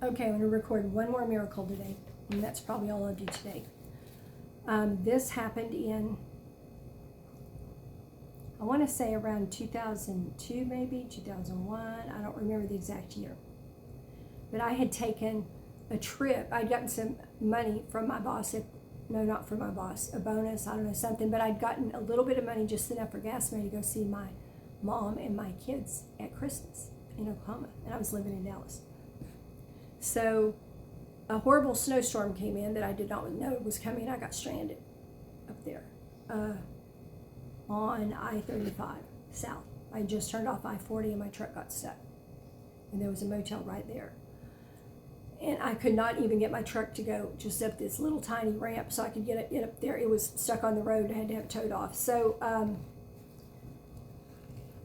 Okay, I'm going to record one more miracle today, and that's probably all I'll do today. This happened in, I want to say around 2002, maybe 2001. I don't remember the exact year. But I had taken a trip. I'd gotten some money from my boss. No, not from my boss. A bonus, I don't know, something. But I'd gotten a little bit of money, just enough for gas money to go see my mom and my kids at Christmas in Oklahoma. And I was living in Dallas. So a horrible snowstorm came in that I did not know was coming. I got stranded up there on I-35 south. I just turned off I-40 and my truck got stuck. And there was a motel right there. And I could not even get my truck to go just up this little tiny ramp so I could get it up there. It was stuck on the road. I had to have it towed off. So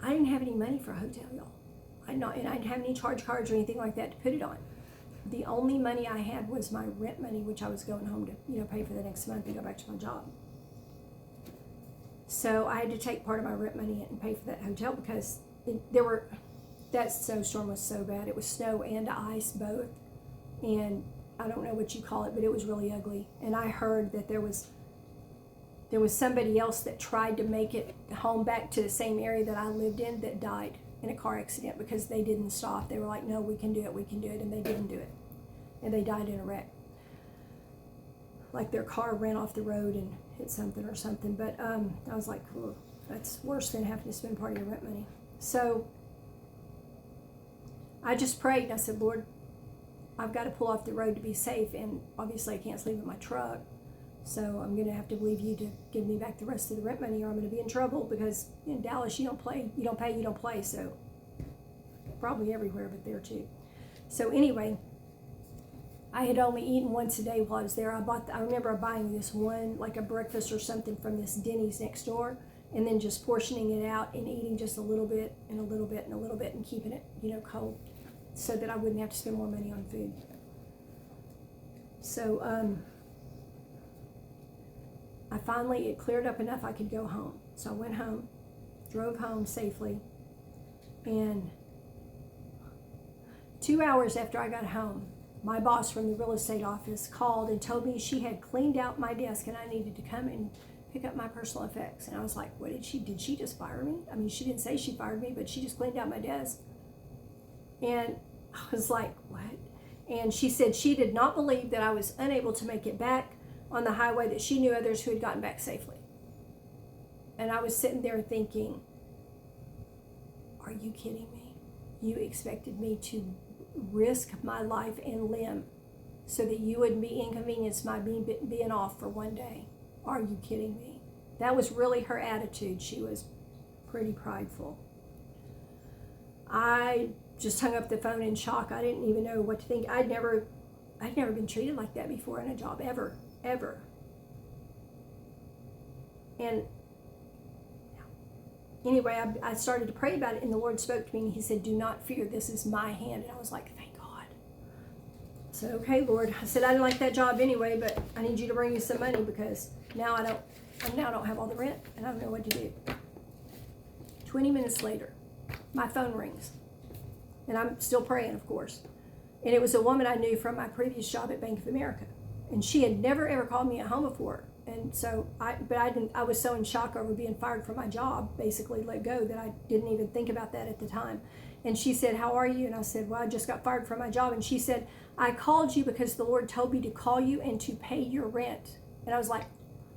I didn't have any money for a hotel, y'all. And I didn't have any charge cards or anything like that to put it on. The only money I had was my rent money, which I was going home to, pay for the next month and go back to my job. So I had to take part of my rent money and pay for that hotel because that snowstorm was so bad. It was snow and ice both. And I don't know what you call it, but it was really ugly. And I heard that there was somebody else that tried to make it home back to the same area that I lived in that died in a car accident because they didn't stop. They were like, no, we can do it, and they didn't do it. And they died in a wreck. Like their car ran off the road and hit something or something. But I was like, that's worse than having to spend part of your rent money. So I just prayed and I said, Lord, I've got to pull off the road to be safe, and obviously I can't sleep in my truck. So I'm going to have to believe you to give me back the rest of the rent money, or I'm going to be in trouble because in Dallas you don't pay, you don't play. So probably everywhere, but there too. So anyway, I had only eaten once a day while I was there. I remember buying this one, like a breakfast or something from this Denny's next door, and then just portioning it out and eating just a little bit and a little bit and a little bit and keeping it, cold so that I wouldn't have to spend more money on food. So it cleared up enough I could go home. So I went home, drove home safely, and 2 hours after I got home, my boss from the real estate office called and told me she had cleaned out my desk and I needed to come and pick up my personal effects. And I was like, what did she just fire me? I mean, she didn't say she fired me, but she just cleaned out my desk. And I was like, what? And she said she did not believe that I was unable to make it back on the highway, that she knew others who had gotten back safely. And I was sitting there thinking, are you kidding me? You expected me to risk my life and limb so that you would be inconvenienced by being off for one day. Are you kidding me? That was really her attitude. She was pretty prideful. I just hung up the phone in shock. I didn't even know what to think. I'd never been treated like that before in a job, ever. And anyway, I started to pray about it, and the Lord spoke to me, and he said, do not fear, this is my hand. And I was like, thank God. I said, okay, Lord. I said, I didn't like that job anyway, but I need you to bring me some money because now I don't have all the rent, and I don't know what to do. 20 minutes later, my phone rings, and I'm still praying, of course. And it was a woman I knew from my previous job at Bank of America, and she had never ever called me at home before. And so I was so in shock over being fired from my job, basically let go, that I didn't even think about that at the time. And she said, how are you? And I said, well, I just got fired from my job. And she said, I called you because the Lord told me to call you and to pay your rent. And I was like,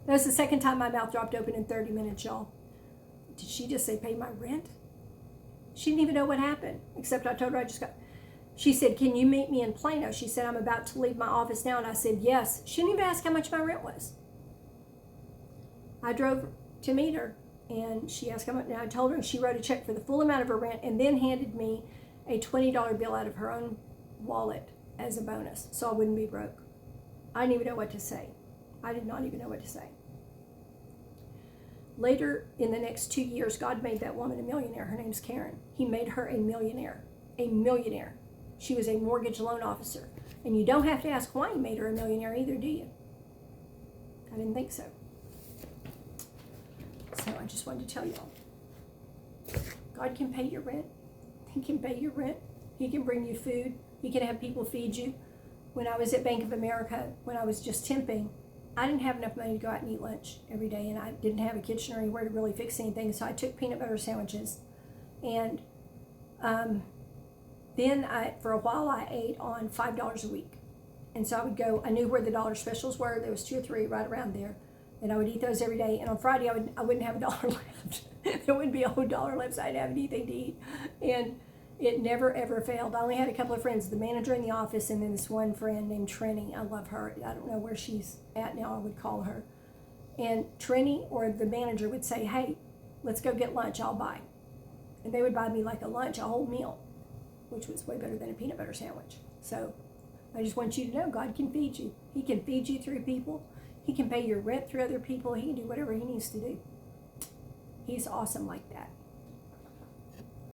that was the second time my mouth dropped open in 30 minutes, y'all. Did she just say pay my rent? She didn't even know what happened, except I told her she said, can you meet me in Plano? She said, I'm about to leave my office now. And I said, yes. She didn't even ask how much my rent was. I drove to meet her, and she asked how much, and I told her, and she wrote a check for the full amount of her rent and then handed me a $20 bill out of her own wallet as a bonus so I wouldn't be broke. I didn't even know what to say. I did not even know what to say. Later, in the next 2 years, God made that woman a millionaire. Her name's Karen. He made her a millionaire. A millionaire. She was a mortgage loan officer. And you don't have to ask why he made her a millionaire either, do you? I didn't think so. So I just wanted to tell y'all, God can pay your rent. He can pay your rent. He can bring you food. He can have people feed you. When I was at Bank of America, when I was just temping, I didn't have enough money to go out and eat lunch every day, and I didn't have a kitchen or anywhere to really fix anything, so I took peanut butter sandwiches. And then for a while, I ate on $5 a week. And so I would go, I knew where the dollar specials were. There was 2 or 3 right around there. And I would eat those every day. And on Friday, I wouldn't have $1 left. There wouldn't be a whole $1 left, so I didn't have anything to eat. And it never, ever failed. I only had a couple of friends, the manager in the office, and then this one friend named Trini. I love her. I don't know where she's at now. I would call her. And Trini or the manager would say, hey, let's go get lunch. I'll buy. And they would buy me like a lunch, a whole meal, which was way better than a peanut butter sandwich. So I just want you to know God can feed you. He can feed you through people. He can pay your rent through other people. He can do whatever he needs to do. He's awesome like that.